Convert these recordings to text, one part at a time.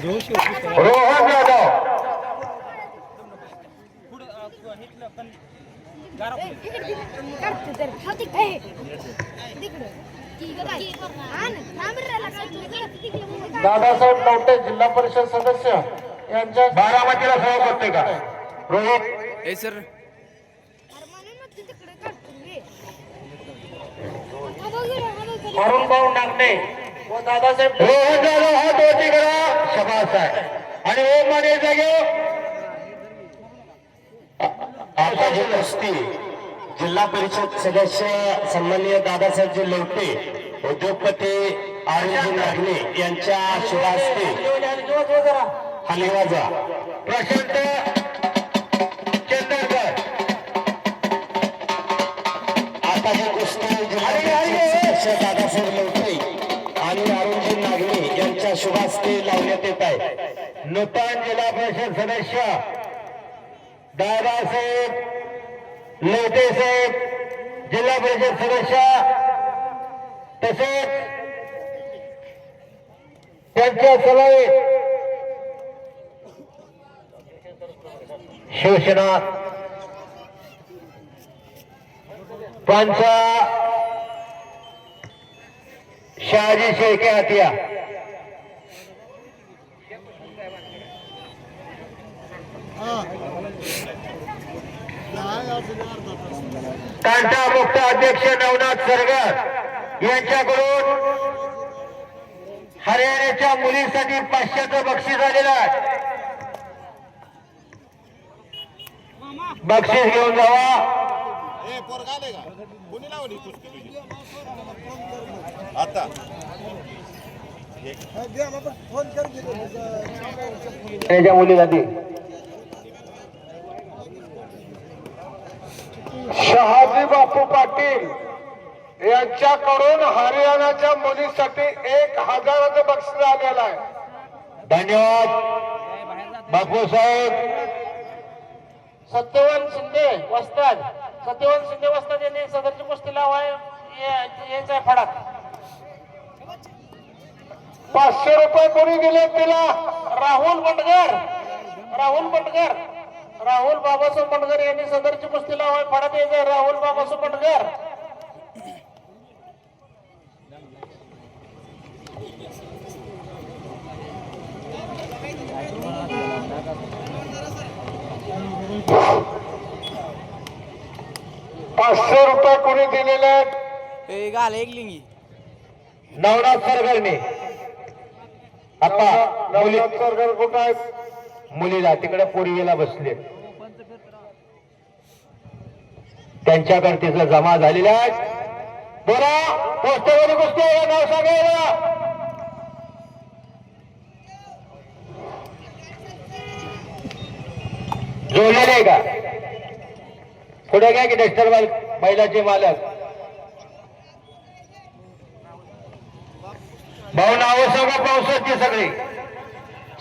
रोहन यादव दादासाहेब लवटे जिल्हा परिषद सदस्य यांच्या बारामतीला सहयोग करते का रोहित सर अरुण भाऊ नागणे व दादासाहेब रोहन यादव हा दोची करा शबास आहे आणि ओम माने जागे आताची कुस्ती जिल्हा परिषद सदस्य सन्माननीय दादासाहेबजी लवटे उद्योगपती आरजी नागणे यांच्या शुभास्ते हलवाजा प्रशांत चंदरकर आताची कुस्ती जिल्हा सदस्य दादासाहेब लवटे आणि अरुणजी नागणे यांच्या शुभास्ते लावण्यात येत आहे नूतन जिल्हा परिषद सदस्य दादासाहेब लवटे साहेब जिल्हा परिषद सदस्य तसेच त्यांच्या सभाएत शिवसेना पंच शहाजी शेखे हातिया कांटा मुक्त अध्यक्ष नवनाथ सरगर यांच्याकडून हरियाणाच्या मुलींसाठी 500चं बक्षीस आलेलं आहे बक्षीस घेऊन जावा आता त्याच्या मुलीसाठी शहाजी बापू पाटील यांच्याकडून हरियाणाच्या मुलीसाठी 1000चं बक्षीस आलेलं आहे धन्यवाद बापू साहेब सत्यवान शिंदे वस्ताद यांनी सदरची कुस्ती लावाय यायचा फडाक 500 रुपये कोणी दिले तिला राहुल बाबासाहेब बंडगर यांनी सदरची कुस्ती लावाय फडाक यायचा राहुल बाबासाहेब बंडगर ₹500 कोणी दिलेले आहेत घाल एक लिंगी नवनाथ सरगरने आता नवनाथ सरगर कुठं आहेत मुलीला तिकडे पोरगीला बसले त्यांच्याकडे तिचं जमा झालेला आहे बोला पोस्टरवरती कुस्ती आहे नाव सांगायला जोडलेले आहे का पुढे घ्या की डस्टर बैलाचे मालक भाऊ नाव सांगा पावसाची सगळी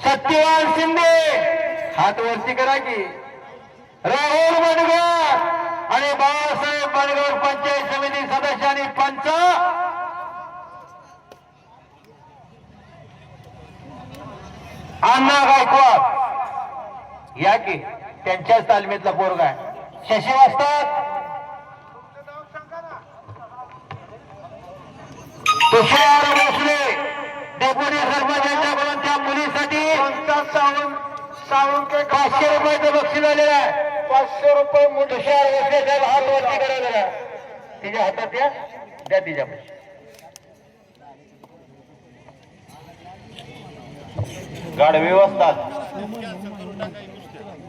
सत्यवान शिंदे हात वरती करा की राहुल बंडगर आणि बाळासाहेब बंडगर पंचायत समिती सदस्य आणि पंच अण्णा गायकवाड या की त्यांच्याच तालमीतला पोरगा आहे शशी वाजतात तुषार भोसले डेप्युटी सरपंच यांच्याकडून त्या मुलीसाठी 500 रुपयाचं बक्षीस आलेलं आहे 500 रुपये तुषार भोसले साहेब हात वरती करायला तिच्या हातात द्या तिच्या गाड व्यवस्था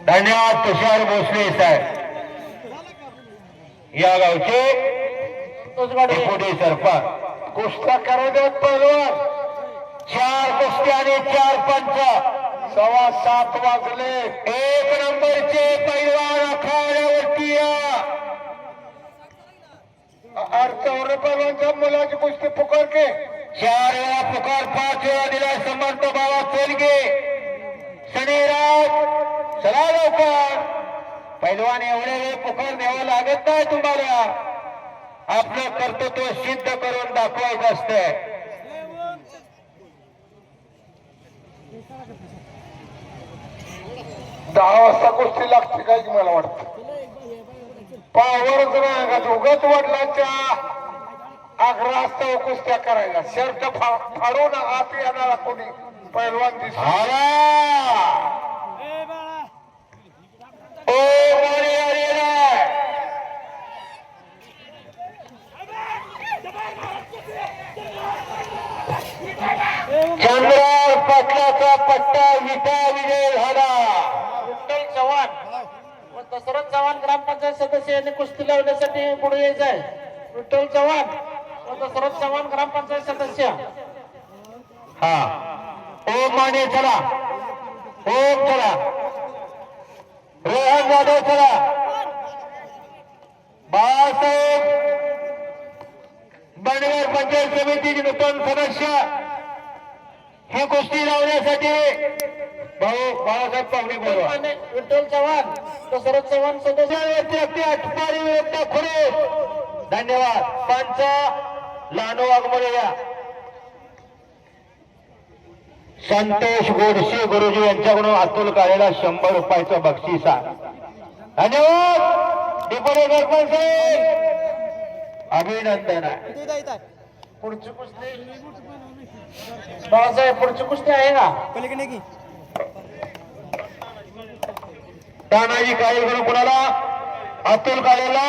धन्यवाद तुषार भोसले साहेब या गावचे डेप्युटी सरपंच कुस्त्या करू देत पहिलवान 4 कुस्ती आणि 4 पंच 7:15 वाजले 1 नंबरचे पहिलवान अखाड्यावरती या 8 पहिलवानच्या मुलाची कुस्ती पुकार के 4 वेळा पुकार 5 वेळा दिलाय समर्थ बाबा चोलगे शनिराज चला लवकर पहिलवान एवढे वेळ पुकार द्यावं लागत नाही तुम्हाला आपलं कर्तृत्व सिद्ध करून दाखवायचं असतंय 10 वाजता कुस्ती लागते काय की मला वाटतं. पावरच नाही का दोघच वडिलांच्या आग्रहास्तव कुस्त्या करायला. शर्ट फाडून आत येणारा कोणी पैलवान दिसला. चंद्रावर पाटलाचा पट्टा विटा विजय झाला. विठ्ठल चव्हाण व दशरथ चव्हाण ग्रामपंचायत सदस्य यांनी कुस्ती लावण्यासाठी पुढे यायचं आहे. विठ्ठल चव्हाण व दशरथ चव्हाण ग्रामपंचायत सदस्य. हा ओम माने चला. ओम चला. रोहन जाधव चला. बाळासाहेब बंडगर पंचायत समितीचे नूतन सदस्य ही कुस्ती लावण्यासाठी भाऊ बाळासाहेब पाहुणे बोलवा. विठ्ठल चव्हाण दशरथ चव्हाण सदस्य. अटपारी विरुद्ध खुरे. धन्यवाद. पंच लानू वाघमोडे या. संतोष गोडसे गुरुजी यांच्याकडून अतुल काळेला 100 रुपयाचं बक्षीस आहे. धन्यवाद. डिपोरे सरपंच अभिनंदन आहे. पुढची कुस्ती बाळासाहेब पुढची कुस्ती आहे का? तानाजी काळेकडून कुणाला अतुल काळेला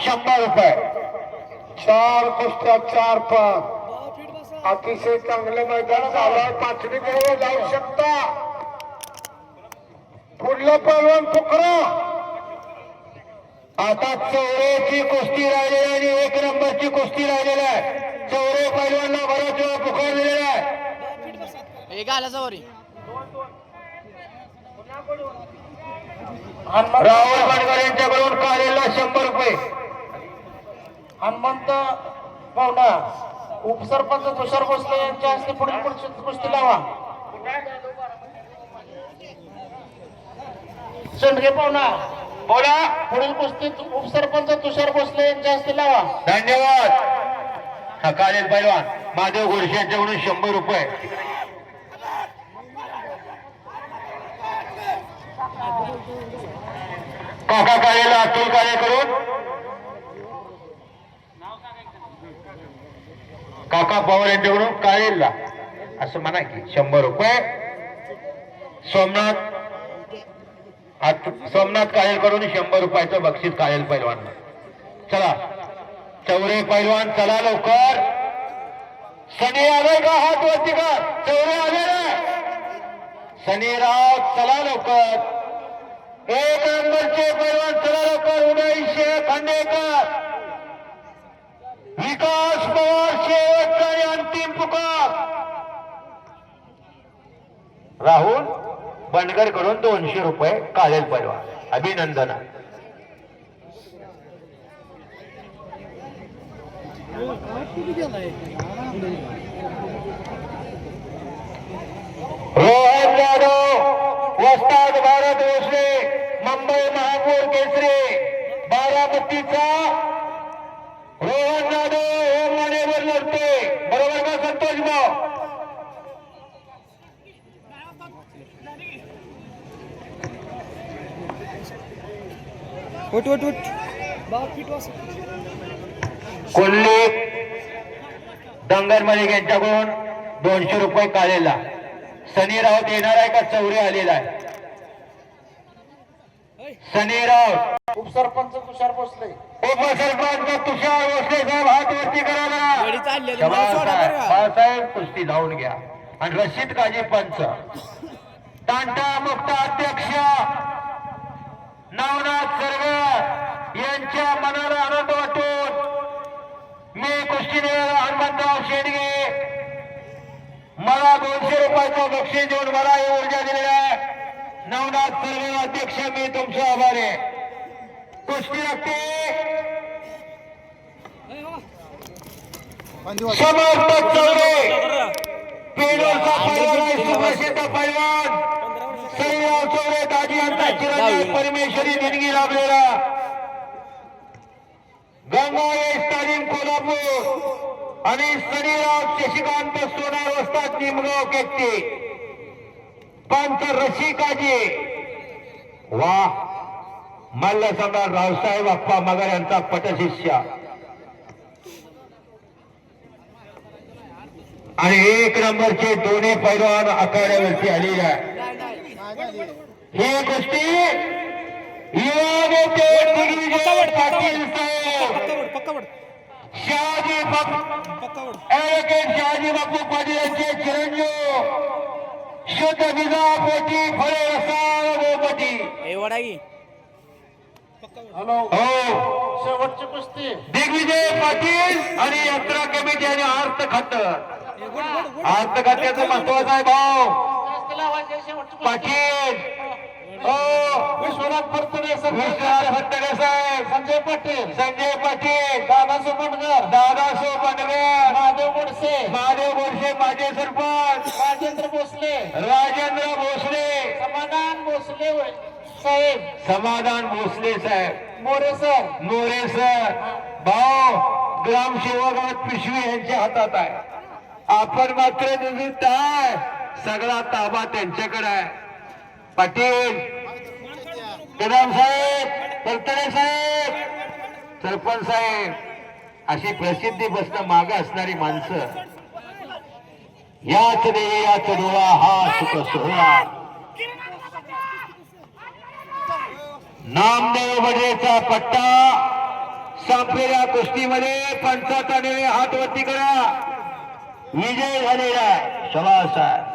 100 रुपये. 4 कुस्त्या 4 पाच. अतिशय चांगलं मैदान झालं. 5वी बरोबर जाऊ शकता. पुढलं पैलवान पुकरा. आता चौरेची कुस्ती राहिलेली आणि 1 नंबरची कुस्ती राहिलेली आहे. चौरे पैलवानला बराच वेळा पुकारलेला आहे. राहुल बंडगर यांच्याकडून काळेला 100 रुपये. हनुमंत पाहुणा उपसरपंच तुषार भोसले यांच्या हस्ते पुढील कुस्ती लावा. शेंडगे पाहुणा बोला. पुढील कुस्तीत उपसरपंच तुषार भोसले यांच्या हस्ते लावा. धन्यवाद. हा काळेल पैलवान महादेव गोडसे यांच्याकडून 100 रुपये. काका काळेला अतुल काळेकडून काका पवार यांच्याकडून काळेला असं म्हणा की 100 रुपये. सोमनाथ काळेकडून 100 रुपयाचं बक्षीस काळेल पैलवान. चला चौरे पैलवान चला लवकर. सनी आलाय का? हात वरती का? चौरे आले ना. सनी राव चला लवकर. 1 नंबरचे पैलवान चला लवकर. उदय शेख खांडेकर, विकास पवार शेवटचा आणि अंतिम पुकार. राहुल बंडगर कडून 200 रुपये काळेल पैलवान. अभिनंदन. रोहन जाधव वस्ताद भारत भोसले मुंबई महापौर केसरी बारामतीचा रोहन जाधव ओम मानेवर लढते. बरोबर का संतोष भाऊ? कोल्हे दंगर मलिक यांच्याकडून 200 रुपये काढलेला. सनी राऊत येणार आहे का? चौरे आलेला आहे. सनी राऊत उपसरपंच तुषार भोसले. उपसरपंच तुषार भोसले साहेब हात वरती करा. बाळासाहेब कुस्ती धावून घ्या. आणि रशीद काजी पंच. तांटा मुक्त अध्यक्ष नवनाथ सरगर यांच्या मनाला आनंद वाटून मी कुस्तीने हनुमंतराव शेंडगे मला 200 रुपयाचं बक्षीस देऊन मला ही ऊर्जा दिलेली आहे. नवनाथ सरगर अध्यक्ष मी तुमचा आभारी आहे. कुस्ती लागते. समर्थ चौरे पेडोरचा पैलवान आहे. सुप्रसिद्ध पैलवान श्रीराव चौरे दाजी यांचा चिरंजीव परमेश्वरी देणगी लाभलेला गंगावेश तालीम कोल्हापूर आणि सनीराव शशिकांत सोनार वस्ताद निमगाव केकते पंच रसिकाजी वा मल्ल सम्राट रावसाहेब अप्पा मगर यांचा पटशिष्य आणि 1 नंबरचे दोन्ही पैलवान आखाड्यावरती आलेले आहे. ही कुस्ती युवा नेते दिग्विजय पाटील साहेब शहाजी बापू ऍडव्होकेट शहाजी बापू पाटील यांचे चिरंजीव शुद्ध विजापोटी फळे रसाळ गोपटी. हॅलो हो शेवटची कुस्ती दिग्विजय पाटील आणि यात्रा कमिटी आणि अर्थ खात्याचं महत्वाचा आहे भाऊ कुस्तीला आवाज आहे, शेवटची कुस्ती. पाटील. हो विश्वनाथ फडतरे विश्वनाथ फडतरे साहेब, संजय पाटील संजय पाटील, दादा सोपटकर दादा सोपटकर, महादेव गोडसे महादेव गोडसे माजी सरपंच, राजेंद्र भोसले राजेंद्र भोसले, समाधान भोसले साहेब, समाधान भोसले साहेब, मोरे सर, मोरे सर. भाऊ ग्रामसेवक पिशवी यांच्या हातात आहे. आपण मात्र निमित्त आहे. सगळा ताबा त्यांच्याकडे आहे. पाटील कदम साहेब, फडतरे साहेब, सरपंच साहेब अशी प्रसिद्धी बसणं मागे असणारी माणसं याच देवी याच डोळा हा सुख सोहळा. नामदेव बजेचा पट्टा संपलेल्या कुस्तीमध्ये पंचाचा हात वरती करा. विजय झालेला आहे. शाबास आहे.